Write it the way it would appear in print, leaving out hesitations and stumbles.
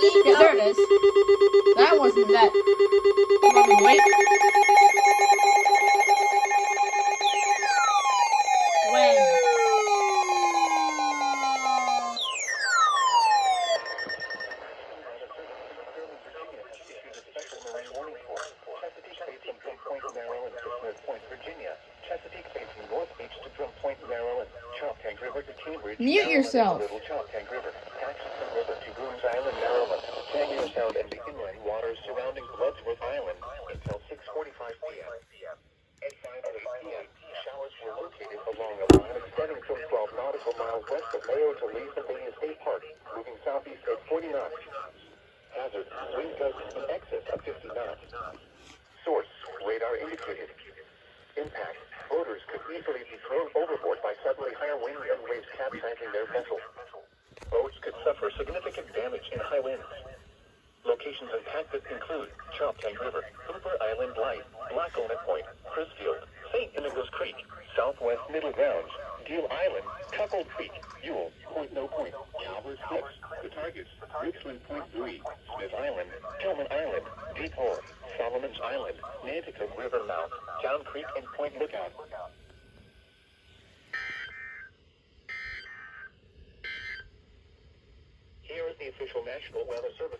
Yeah, there it is. That wasn't that. Let me wait. When? Mute yourself. Sound and the inland waters surrounding Bloodsworth Island until 6:45 p.m. At 5:08 p.m., showers were located along a line extending from 12 nautical miles west of Mayo to Lee State Park, moving southeast at 40 knots. Hazard, wind gusts in excess of 50 knots. Source, radar indicated. Impact, boaters could easily be thrown overboard by suddenly higher winds and waves capsizing their vessel. Boats could suffer significant damage in high winds. Locations impacted include Choptank River, Hooper Island Light, Black Walnut Point, Crisfield, St. Inigo's Creek, Southwest Middle Grounds, Deal Island, Cuckold Creek, Ewell, Point No Point, Calvert Cliffs, the targets, Richland Point 3, Smith Island, Tillman Island, Deep Hole, Solomon's Island, Nanticoke River Mouth, Town Creek, and Point Lookout. Here is the official National Weather Service.